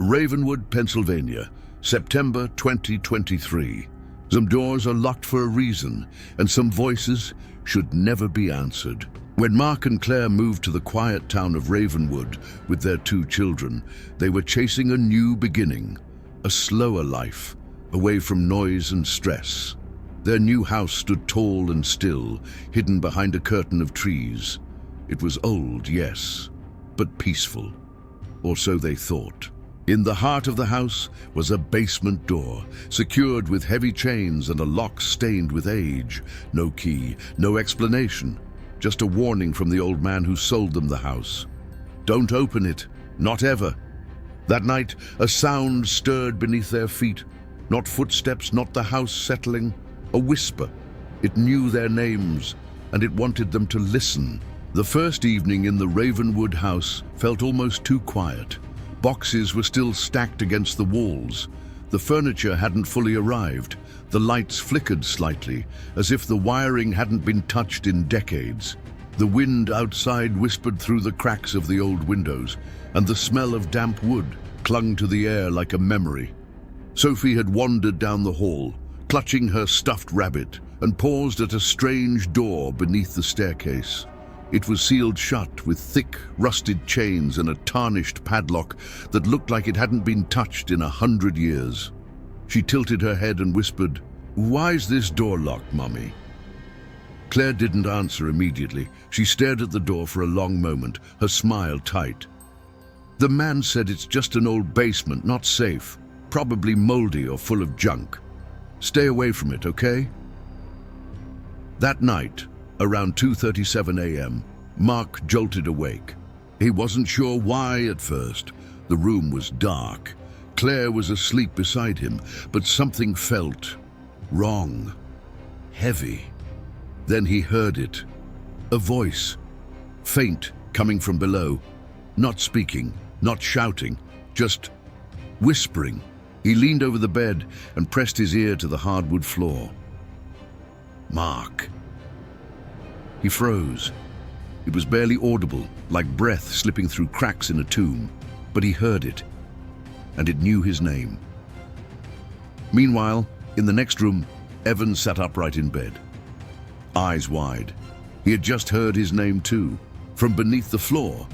Ravenwood, Pennsylvania, September 2023. Some doors are locked for a reason, and some voices should never be answered. When Mark and Claire moved to the quiet town of Ravenwood with their 2 children, they were chasing a new beginning, a slower life, away from noise and stress. Their new house stood tall and still, hidden behind a curtain of trees. It was old, yes, but peaceful, or so they thought. In the heart of the house was a basement door, secured with heavy chains and a lock stained with age. No key, no explanation, just a warning from the old man who sold them the house. Don't open it, not ever. That night, a sound stirred beneath their feet. Not footsteps, not the house settling. A whisper. It knew their names, and it wanted them to listen. The first evening in the Ravenwood house felt almost too quiet. Boxes were still stacked against the walls. The furniture hadn't fully arrived. The lights flickered slightly, as if the wiring hadn't been touched in decades. The wind outside whispered through the cracks of the old windows, and the smell of damp wood clung to the air like a memory. Sophie had wandered down the hall, clutching her stuffed rabbit, and paused at a strange door beneath the staircase. It was sealed shut with thick, rusted chains and a tarnished padlock that looked like it hadn't been touched in 100 years. She tilted her head and whispered, "Why's this door locked, Mummy?" Claire didn't answer immediately. She stared at the door for a long moment, her smile tight. "The man said it's just an old basement, not safe. Probably moldy or full of junk. Stay away from it, okay?" That night, around 2:37 a.m., Mark jolted awake. He wasn't sure why at first. The room was dark. Claire was asleep beside him, but something felt wrong, heavy. Then he heard it. A voice, faint, coming from below. Not speaking, not shouting, just whispering. He leaned over the bed and pressed his ear to the hardwood floor. "Mark." He froze. It was barely audible, like breath slipping through cracks in a tomb, but he heard it, and it knew his name. Meanwhile, in the next room, Evan sat upright in bed, eyes wide. He had just heard his name too, from beneath the floor,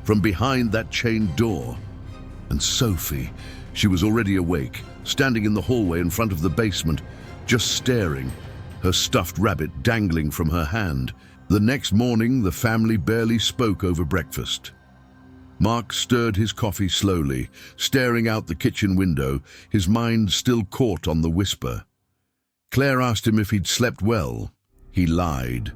from behind that chained door. And Sophie, she was already awake, standing in the hallway in front of the basement, just staring, her stuffed rabbit dangling from her hand. The next morning, the family barely spoke over breakfast. Mark stirred his coffee slowly, staring out the kitchen window, his mind still caught on the whisper. Claire asked him if he'd slept well. He lied.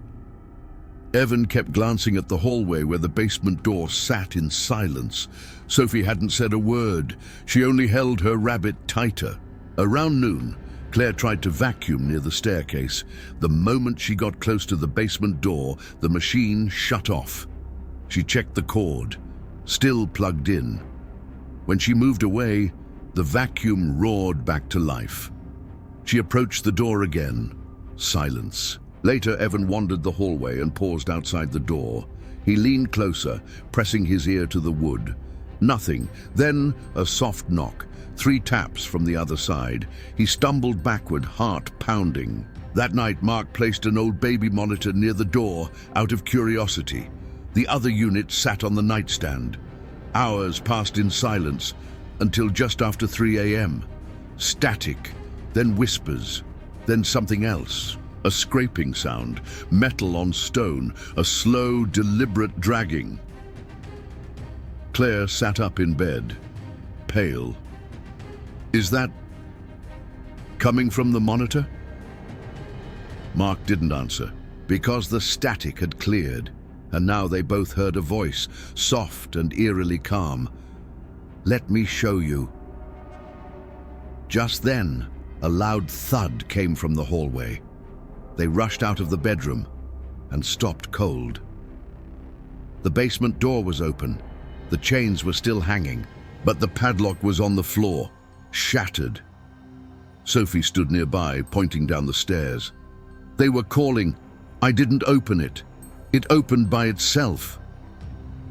Evan kept glancing at the hallway where the basement door sat in silence. Sophie hadn't said a word. She only held her rabbit tighter. Around noon, Claire tried to vacuum near the staircase. The moment she got close to the basement door, the machine shut off. She checked the cord, still plugged in. When she moved away, the vacuum roared back to life. She approached the door again. Silence. Later, Evan wandered the hallway and paused outside the door. He leaned closer, pressing his ear to the wood. Nothing. Then a soft knock. 3 taps from the other side. He stumbled backward, heart pounding. That night, Mark placed an old baby monitor near the door, out of curiosity. The other unit sat on the nightstand. Hours passed in silence, until just after 3 a.m. Static, then whispers, then something else. A scraping sound, metal on stone, a slow, deliberate dragging. Claire sat up in bed, pale. "Is that coming from the monitor?" Mark didn't answer, because the static had cleared, and now they both heard a voice, soft and eerily calm. "Let me show you." Just then, a loud thud came from the hallway. They rushed out of the bedroom and stopped cold. The basement door was open. The chains were still hanging, but the padlock was on the floor, shattered. Sophie stood nearby, pointing down the stairs. "They were calling. I didn't open it. It opened by itself."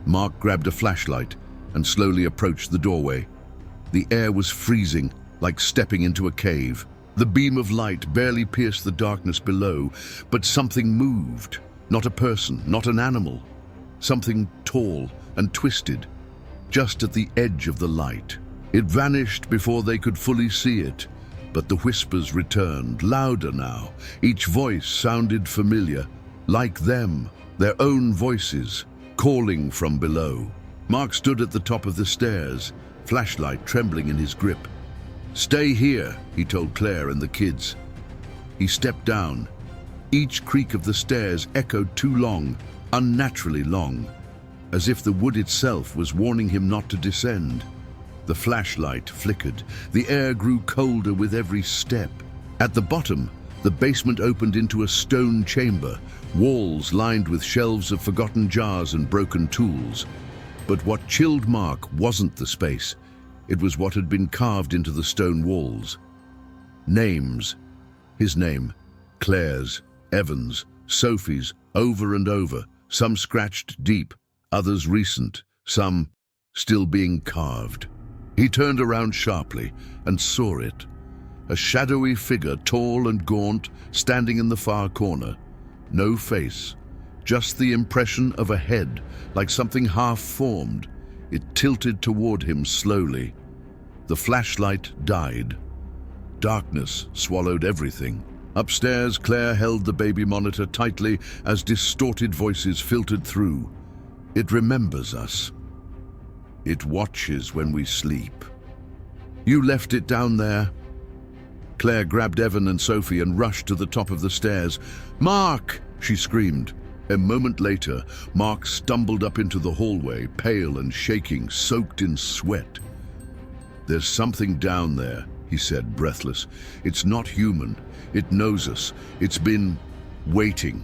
Mark grabbed a flashlight and slowly approached the doorway. The air was freezing, like stepping into a cave. The beam of light barely pierced the darkness below, but something moved. Not a person, not an animal. Something tall and twisted, just at the edge of the light. It vanished before they could fully see it, but the whispers returned, louder now. Each voice sounded familiar, like them, their own voices, calling from below. Mark stood at the top of the stairs, flashlight trembling in his grip. "Stay here," he told Claire and the kids. He stepped down. Each creak of the stairs echoed too long, unnaturally long, as if the wood itself was warning him not to descend. The flashlight flickered. The air grew colder with every step. At the bottom, the basement opened into a stone chamber, walls lined with shelves of forgotten jars and broken tools. But what chilled Mark wasn't the space. It was what had been carved into the stone walls. Names. His name, Claire's, Evan's, Sophie's, over and over, some scratched deep, others recent, some still being carved. He turned around sharply and saw it. A shadowy figure, tall and gaunt, standing in the far corner. No face, just the impression of a head, like something half-formed. It tilted toward him slowly. The flashlight died. Darkness swallowed everything. Upstairs, Claire held the baby monitor tightly as distorted voices filtered through. "It remembers us. It watches when we sleep. You left it down there." Claire grabbed Evan and Sophie and rushed to the top of the stairs. "Mark!" she screamed. A moment later, Mark stumbled up into the hallway, pale and shaking, soaked in sweat. "There's something down there," he said, breathless. "It's not human. It knows us. It's been waiting."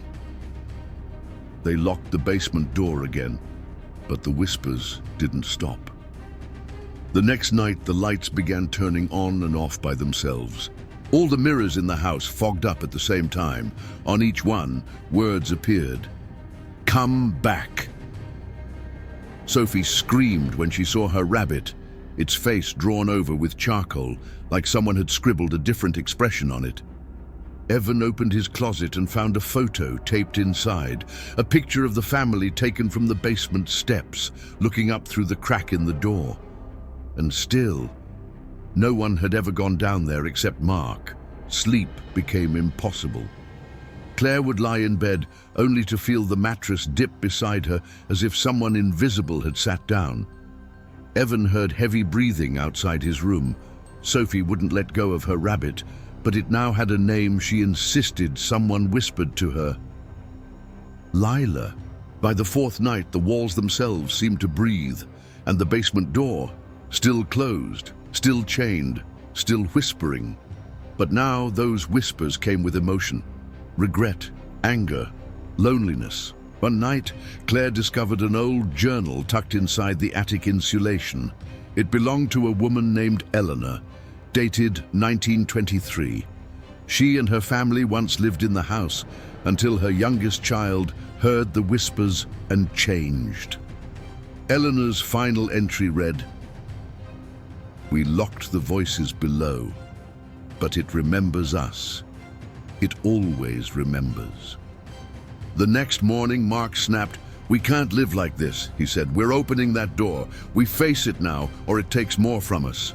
They locked the basement door again, but the whispers didn't stop. The next night, the lights began turning on and off by themselves. All the mirrors in the house fogged up at the same time. On each one, words appeared. "Come back." Sophie screamed when she saw her rabbit, its face drawn over with charcoal, like someone had scribbled a different expression on it. Evan opened his closet and found a photo taped inside, a picture of the family taken from the basement steps, looking up through the crack in the door. And still, no one had ever gone down there except Mark. Sleep became impossible. Claire would lie in bed only to feel the mattress dip beside her as if someone invisible had sat down. Evan heard heavy breathing outside his room. Sophie wouldn't let go of her rabbit, but it now had a name she insisted someone whispered to her. Lila. By the fourth night, the walls themselves seemed to breathe, and the basement door, still closed, still chained, still whispering. But now those whispers came with emotion. Regret, anger, loneliness. One night, Claire discovered an old journal tucked inside the attic insulation. It belonged to a woman named Eleanor, dated 1923. She and her family once lived in the house until her youngest child heard the whispers and changed. Eleanor's final entry read, "We locked the voices below, but it remembers us. It always remembers." The next morning, Mark snapped, "We can't live like this," he said. "We're opening that door. We face it now, or it takes more from us."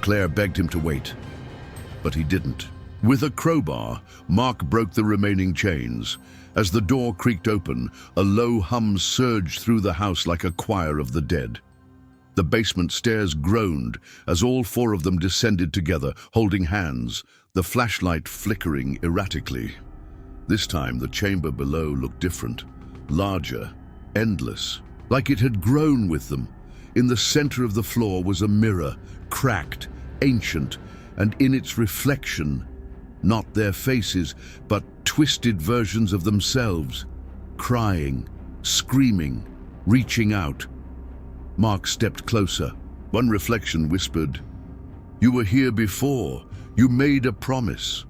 Claire begged him to wait, but he didn't. With a crowbar, Mark broke the remaining chains. As the door creaked open, a low hum surged through the house like a choir of the dead. The basement stairs groaned as all four of them descended together, holding hands, the flashlight flickering erratically. This time, the chamber below looked different, larger, endless, like it had grown with them. In the center of the floor was a mirror, cracked, ancient, and in its reflection, not their faces, but twisted versions of themselves, crying, screaming, reaching out. Mark stepped closer. One reflection whispered, "You were here before. You made a promise."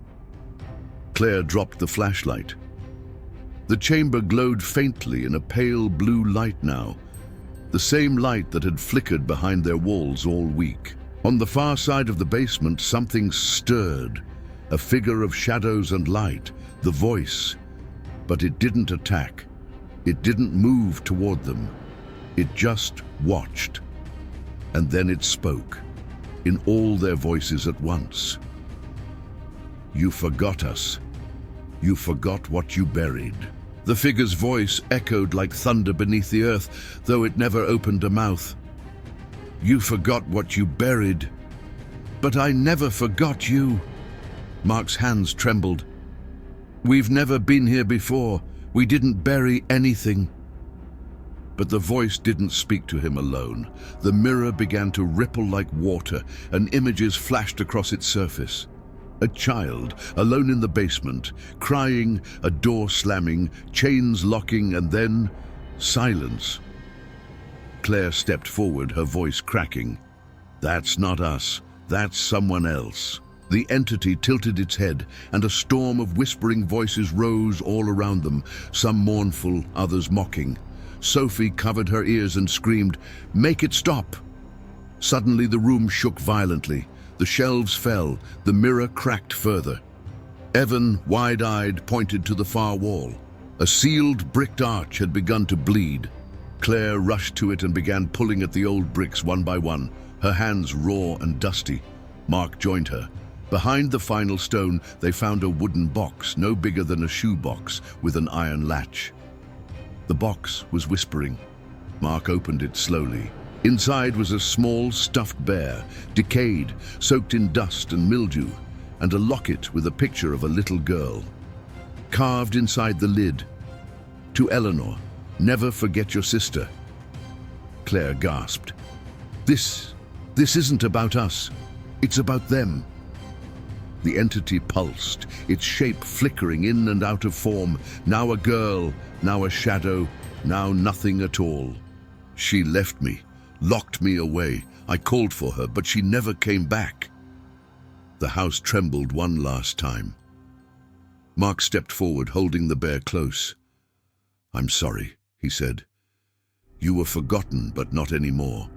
Claire dropped the flashlight. The chamber glowed faintly in a pale blue light now. the same light that had flickered behind their walls all week. On the far side of the basement, something stirred, a figure of shadows and light, the voice. But it didn't attack. It didn't move toward them. It just watched. And then it spoke, in all their voices at once. "You forgot us. You forgot what you buried." The figure's voice echoed like thunder beneath the earth, though it never opened a mouth. "You forgot what you buried." "But I never forgot you." Mark's hands trembled. "We've never been here before. We didn't bury anything." But the voice didn't speak to him alone. The mirror began to ripple like water, and images flashed across its surface. A child, alone in the basement, crying, a door slamming, chains locking, and then silence. Claire stepped forward, her voice cracking. "That's not us. That's someone else." The entity tilted its head, and a storm of whispering voices rose all around them, some mournful, others mocking. Sophie covered her ears and screamed, "Make it stop!" Suddenly the room shook violently. The shelves fell, the mirror cracked further. Evan, wide-eyed, pointed to the far wall. A sealed bricked arch had begun to bleed. Claire rushed to it and began pulling at the old bricks one by one, her hands raw and dusty. Mark joined her. Behind the final stone, they found a wooden box, no bigger than a shoebox, with an iron latch. The box was whispering. Mark opened it slowly. Inside was a small stuffed bear, decayed, soaked in dust and mildew, and a locket with a picture of a little girl. Carved inside the lid, "To Eleanor, never forget your sister." Claire gasped. This isn't about us. It's about them." The entity pulsed, its shape flickering in and out of form, now a girl, now a shadow, now nothing at all. "She left me, locked me away. I called for her, but she never came back." The house trembled one last time. Mark stepped forward, holding the bear close. "I'm sorry," he said. "You were forgotten, but not anymore."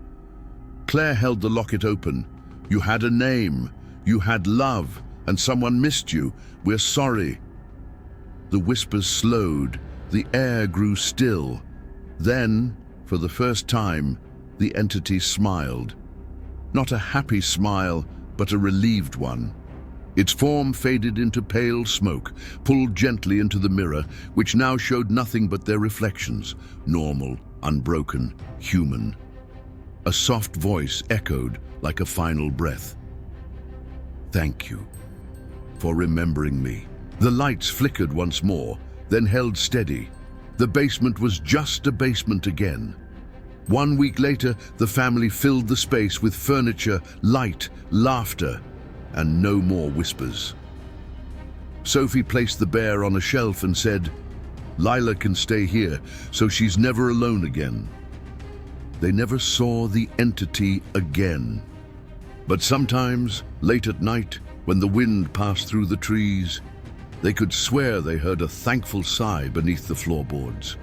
Claire held the locket open. "You had a name, you had love, and someone missed you. We're sorry." The whispers slowed, the air grew still. Then, for the first time, the entity smiled. Not a happy smile, but a relieved one. Its form faded into pale smoke, pulled gently into the mirror, which now showed nothing but their reflections, normal, unbroken, human. A soft voice echoed like a final breath. "Thank you for remembering me." The lights flickered once more, then held steady. The basement was just a basement again. 1 week later, the family filled the space with furniture, light, laughter, and no more whispers. Sophie placed the bear on a shelf and said, "Lila can stay here, so she's never alone again." They never saw the entity again. But sometimes, late at night, when the wind passed through the trees, they could swear they heard a thankful sigh beneath the floorboards.